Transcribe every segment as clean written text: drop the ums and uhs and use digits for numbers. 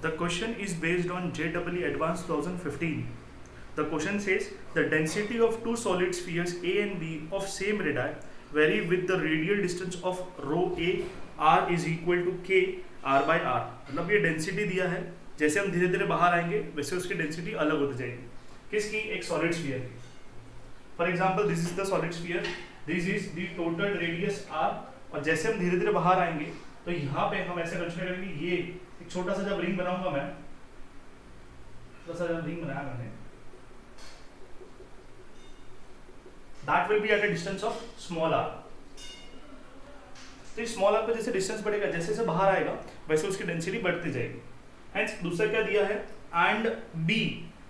The question is based on JEE Advanced 2015. The question says the density of two solid spheres A and B of same radii vary with the radial distance of rho A r is equal to k r by r. मतलब ये density दिया है, जैसे हम धीरे धीरे बाहर आएंगे वैसे उसकी डेंसिटी अलग होती जाएगी. किसकी? एक सॉलिड स्फीयर की. For example this is the solid sphere, this is the total radius r, और जैसे हम धीरे धीरे बाहर आएंगे तो यहाँ पे हम ऐसे कंसीडर करेंगे, ये एक छोटा सा जब रिंग बनाऊंगा मैं, छोटा सा जब रिंग बनाया मैंने, that will be at a distance of small r. तो स्मॉल r पे जैसे डिस्टेंस बढ़ेगा, जैसे जैसे बाहर आएगा वैसे उसकी डेंसिटी बढ़ती जाएगी. हेंस दूसरा क्या दिया है, एंड b,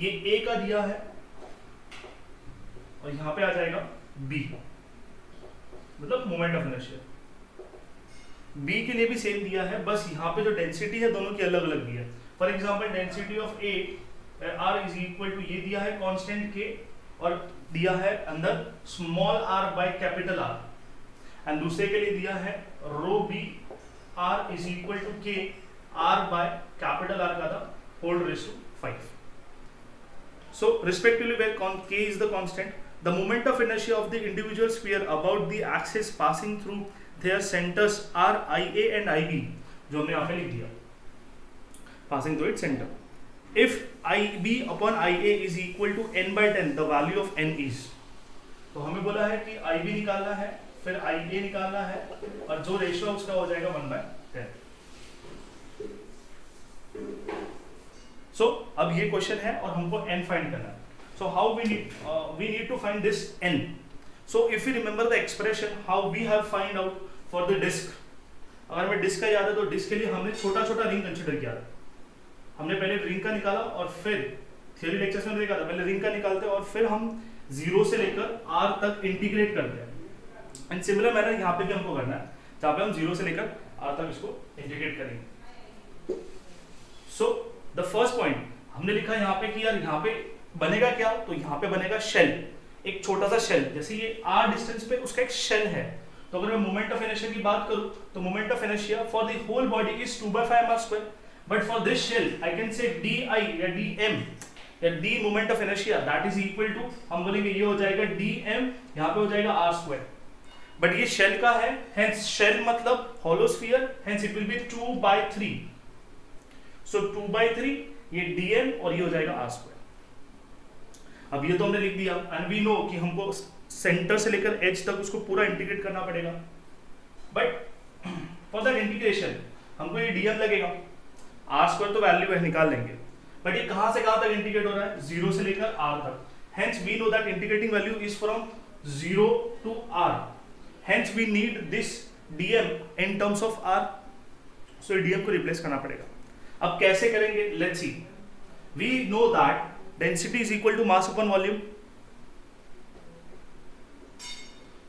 ये a का दिया है और यहाँ पे आ जाएगा b, मतलब मोमेंट ऑफ इनर्शिया. b के लिए भी सेम दिया है, बस यहाँ पे जो डेंसिटी है दोनों की अलग अलग दी है. For example density of a r is equal to, ये दिया है कांस्टेंट k और दिया है अंदर small r by capital R, and दूसरे के लिए दिया है rho b r is equal to k r by capital R का था whole raise to 5. So respectively where k is the constant, the moment of inertia of the individual sphere about the axis passing through their centers are IA and IB, जो हमने यहाँ पे लिख दिया, passing through its center. If IB upon IA is equal to n by 10, the value of n is, तो हमें बोला है कि IB निकालना है, फिर IA निकालना है, और जो रेशियो उसका हो जाएगा 1/10. So अब ये क्वेश्चन है और हमको n फाइंड करना है. So how we need to find this n. So if you remember the expression how we have find out for the disk, अगर मैं डिस्क का याद है तो डिस्क के लिए हमने छोटा छोटा रिंग कंसिडर किया था. हमने पहले रिंग का निकाला और फिर थियोरी लेक्चर्स में देखा था, पहले रिंग का निकालते हैं और फिर हम 0 से लेकर r तक इंटीग्रेट करते हैं. एंड सिमिलर मैनर यहाँ पे भी हमको करना है, जहाँ पे हम 0 से लेकर r तक इसको इंटीग्रेट करेंगे. सो द फर्स्ट पॉइंट हमने लिखा यहाँ पे कि यार यहाँ पे बनेगा क्या, तो यहाँ पे बनेगा शेल, एक छोटा सा शेल. जैसे ये r डिस्टेंस पे उसका एक शेल है, तो अगर मैं मोमेंट ऑफ इनर्शिया की बात करूँ तो moment of inertia for the whole body is 2/5 r². But for this shell, I can say di या dm या d moment of inertia that is equal to, हम बोलेंगे ये हो जाएगा dm, यहाँ पे हो जाएगा r². But ये shell का है, hence shell मतलब hollow sphere, hence it will be 2/3. So 2/3 ये dm और ये हो जाएगा r². अब ये तो हमने लिख दिया, and we know कि हमको सेंटर से लेकर एज तक उसको पूरा इंटीग्रेट करना पड़ेगा. But for that integration हमको ये dm लगेगा, r² तो वैल्यू है निकाल लेंगे, बट ये कहां से कहां तक इंटीग्रेट हो रहा है, 0 से लेकर r तक. Hence we know that integrating value is from 0 to r. Hence we need this dm in terms of r. So dm को रिप्लेस करना पड़ेगा. अब कैसे करेंगे, let's see. We know that density is equal to mass upon volume.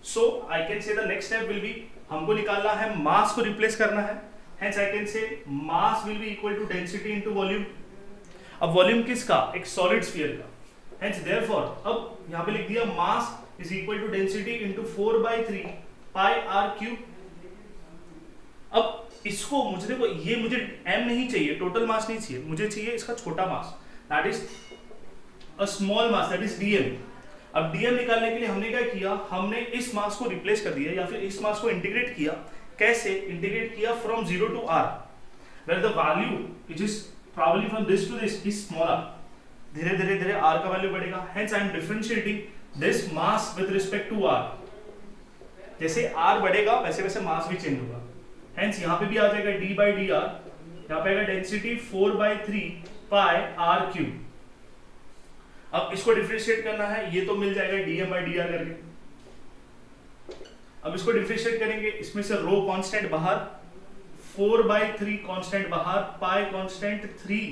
So I can say the next step will be, हमको निकालना है मास को रिप्लेस करना है. Hence I can say mass will be equal to density into volume. अब volume किसका, एक solid sphere का. Hence therefore अब यहाँ पे लिख दिया mass is equal to density into 4/3 pi r cube. अब इसको मुझे देखो, ये मुझे m नहीं चाहिए, टोटल मास नहीं चाहिए, मुझे चाहिए इसका छोटा मास, that is a small mass, that is dm. अब dm निकालने के लिए हमने क्या किया, हमने इस मास को रिप्लेस कर दिया या फिर इस मास को इंटीग्रेट किया. कैसे इंटीग्रेट किया, from 0 to r, where the value which is travelling from this to this is smaller. धीरे धीरे धीरे r का वैल्यू बढ़ेगा. Hence I am differentiating this mass with respect to r. जैसे r बढ़ेगा वैसे वैसे मास भी चेंज होगा. हेंस यहाँ पे भी आ जाएगा d by dr, यहाँ पे आएगा डेंसिटी 4/3 pi r क्यूब. अब इसको डिफरेंशिएट करना है, ये तो मिल जाएगा dm by dr करके. अब इसको डिफरेंशिएट करेंगे, इसमें से रो कांस्टेंट बाहर, 4/3 कांस्टेंट बाहर, पाई कांस्टेंट 3,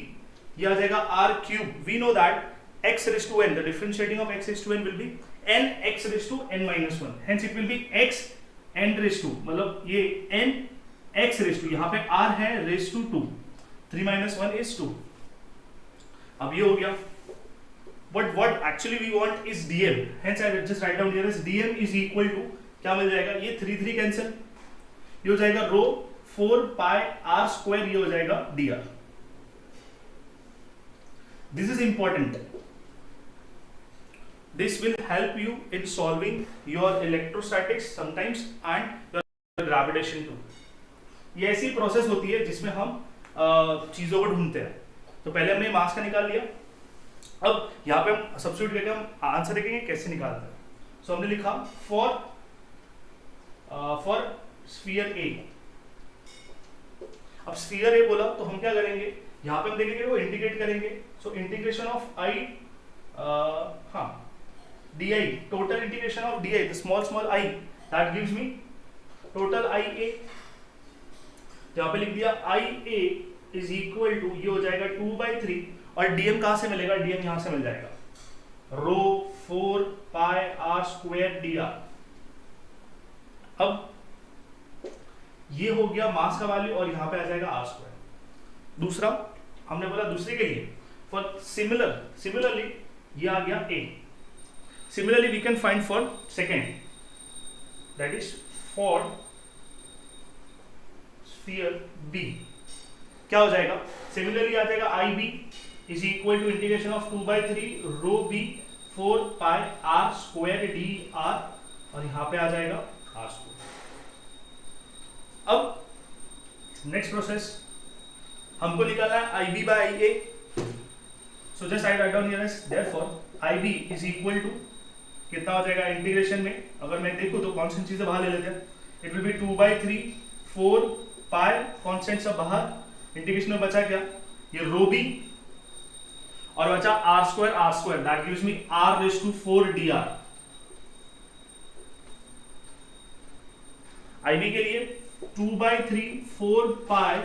ये आ जाएगा r cube. We know that x raised to n, the differentiating of x raised to n will be n x raised to n minus 1. hence it will be x n raised to, मतलब ये n x raised to, यहाँ पे r है raised to 2, 3 minus 1 is 2. अब ये हो गया. But what actually we want is dm. hence I will just write down here as dm is equal to, क्या मिल जाएगा, ये 3 कैंसिल, ये हो जाएगा रो 4 पाई r², ये हो जाएगा dr. This is important. This will help you in solving your electrostatics sometimes and your gravitation too. ये ऐसी प्रोसेस होती है जिसमें हम चीजों को ढूंढते हैं. तो पहले हमने मास का निकाल लिया. अब यहाँ पे हम सब्स्टिट्यूट करके हम आंसर देखेंगे कैसे निकालते हैं. सो हमने लिखा फॉर स्फीयर ए. अब स्फीयर ए बोला तो हम क्या करेंगे, यहाँ पे हम देखेंगे वो इंटीग्रेट करेंगे. So integration of I di, total integration of di, the small I, that gives me total IA. यहाँ पे लिख दिया IA is equal to, ये हो जाएगा 2/3 और dm कहाँ से मिलेगा, dm यहाँ से मिल जाएगा रो 4 pi r square dr. अब ये हो गया मास का वैल्यू और यहाँ पे आ जाएगा r square. दूसरा हमने बोला दूसरे के लिए फॉर सिमिलरली ये आ गया a. Similarly, we can find for second, that is for sphere B. क्या हो जाएगा, सिमिलरली आ जाएगा IB is equal to integration of 2/3 row B 4 pi r square dr और यहाँ पे आ जाएगा r square. अब नेक्स्ट प्रोसेस हमको निकालना है IB by IA. So just I write down here as therefore IB is equal to कितना हो जाएगा इंटीग्रेशन में, अगर मैं देखूं तो कांस्टेंट चीजें बाहर ले लेते हैं. It will be 2/3 4 pi constant सब बाहर. इंटीग्रेशन में बचा क्या, ये रो बी और बचा r square that gives me r⁴ dr. IB के लिए 2/3 4 पाई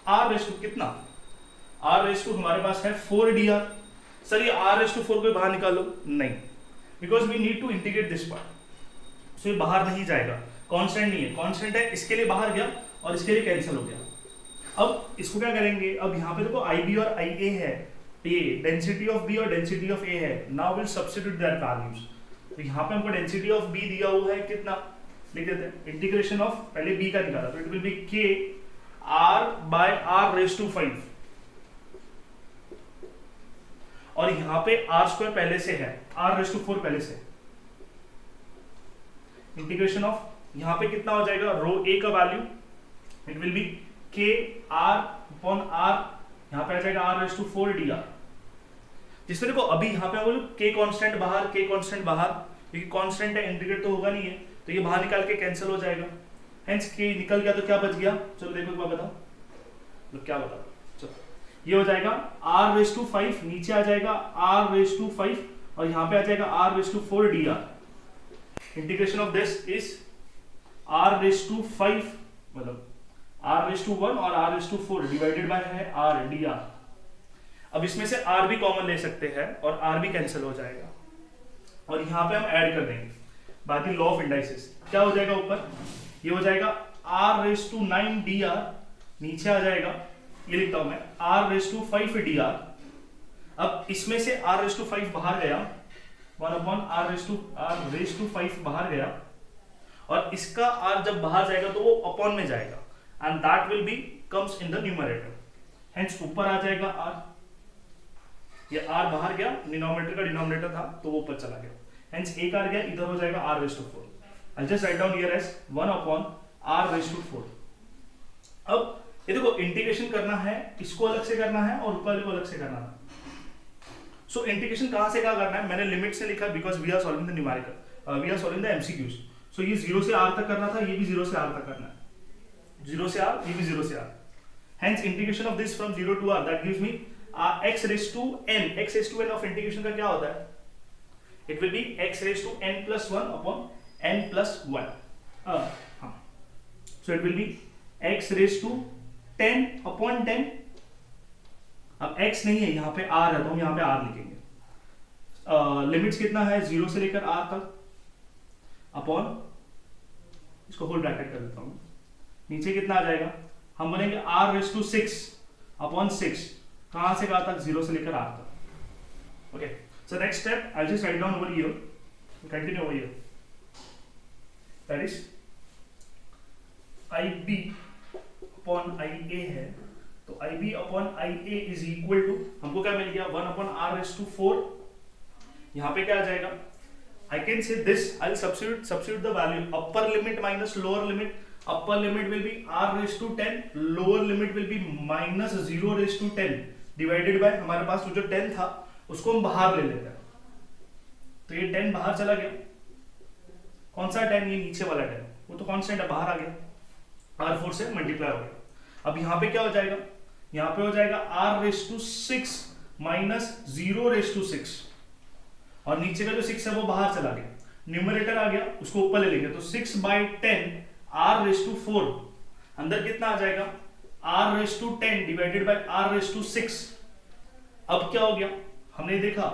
r⁴ कितना, r⁴ हमारे पास है 4 dr. सर ये r⁴ को बाहर निकालो, नहीं, because we need to integrate this part. So ये बाहर नहीं जाएगा, कांस्टेंट नहीं है, कांस्टेंट है इसके लिए बाहर गया और इसके लिए कैंसिल हो गया. अब इसको क्या करेंगे, अब यहाँ पे देखो IB और IA है, ये डेंसिटी ऑफ B और डेंसिटी ऑफ A है. Now will substitute that values. तो यहाँ पे हमको डेंसिटी ऑफ B दिया हुआ है कितना, लिख देते हैं इंटीग्रेशन ऑफ, पहले B का निकाला तो it will be K r/r⁵ और यहाँ पे r² पहले से है, r⁴ पहले से. इंटीग्रेशन ऑफ यहाँ पे कितना हो जाएगा, रो A का value it will be K r/r, यहाँ पे आ जाएगा r⁴ dr. जिसमें देखो अभी यहाँ पे बोलो K कांस्टेंट बाहर, K कांस्टेंट बाहर, क्योंकि कांस्टेंट है इंटीग्रेट तो होगा नहीं है, तो ये बाहर निकाल के कैंसिल हो जाएगा. हेंस K निकल गया तो क्या बच गया, चलो देखो एक बार बताओ, तो क्या बताओ. ये हो जाएगा r⁵, नीचे आ जाएगा r⁵ और यहाँ पे आ जाएगा r⁴ dr. Integration of this is r⁵, मतलब r⁴ और r⁴ डिवाइडेड बाय है r dr. अब इसमें से r भी कॉमन ले सकते हैं और r भी कैंसिल हो जाएगा और यहाँ पे हम ऐड कर देंगे. बाकी लॉ ऑफ इंडाइसिस क्या हो जाएगा, ऊपर ये हो जाएगा r⁹ dr, नीचे आ जाएगा, ये लिखता हूं मैं r⁵ dr. अब इसमें से r⁵ बाहर गया, 1/r⁵ बाहर गया और इसका r जब बाहर जाएगा तो वो अपॉन में जाएगा and that will be comes in the numerator. Hence ऊपर आ जाएगा r, ये r बाहर गया, डिनोमिनेटर का डिनोमिनेटर था तो वो ऊपर चला गया. हेंस एक r गया, इधर हो जाएगा r⁴. I just write down here as 1/r⁴. अब ये देखो इंटीग्रेशन करना है, इसको अलग से करना है और ऊपर वाले को अलग से करना है. सो इंटीग्रेशन कहां से कहां करना है, मैंने लिमिट से लिखा because we are solving the numerical, we are solving the MCQs. So ये 0 से r तक करना था, ये भी 0 से r तक करना है, 0 से r, ये भी 0 से r. Hence integration of this from 0 to r that gives me x⁴n. x⁴n of integration का क्या होता है, it will be x⁴n+1/n+1. So it will be x⁻10/10. अब x नहीं है, यहाँ पे r है तो हम यहाँ पे r लिखेंगे. लिमिट्स कितना है, 0 से लेकर r तक अपॉन, इसको होल ब्रैकेट कर देता हूं, नीचे कितना आ जाएगा, हम बोलेंगे r⁶/6. कहां से कहां तक, 0 से लेकर r तक. Okay, so next step I just write down over here, continue over here, that is IB upon IA है तो IB upon IA is equal to, हमको क्या मिल गया, 1 अपॉन R⁴। यहाँ पे क्या आ जाएगा, I can say this, I'll substitute the value, upper limit minus lower limit, upper limit will be R⁻10, lower limit will be minus 0⁻10 divided by, हमारे पास जो 10 था उसको हम बाहर ले लेते हैं, तो ये 10 बाहर चला गया, कौन सा 10, ये नीचे वाला 10, वो तो कांस्टेंट है, बाहर आ गया, R4 से मल्टीप्लाई हो गया। अब यहाँ पे क्या हो जाएगा, यहाँ पे हो जाएगा R⁻6 माइनस 0⁻6, और नीचे का जो 6 है वो बाहर चला गया, न्यूमरेटर आ गया, उसको ऊपर ले लेंगे, तो 6/10 R⁴, अंदर कितना आ जाएगा, R⁻10 डिवाइडेड बाय R⁻6। अब क्या हो गया, हमने देखा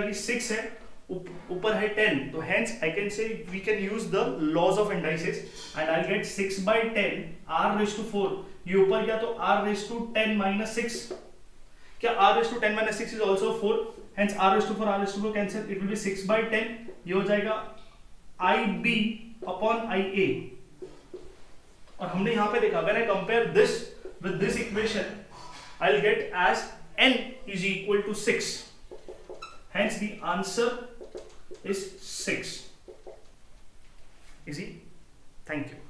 कि 6 है, ऊपर है 10, तो hence I can say we can use the laws of indices and I get 6/10 R⁴, ये ऊपर गया तो R⁻10 माइनस 6, क्या R⁻10 minus 6 is also 4, hence R⁴ cancel, it will be 6/10, ये हो जाएगा IB अपॉन IA। और हमने यहाँ पे देखा, when I compare this with this equation I will get as n is equal to 6, hence the answer is 6. Easy. Thank you.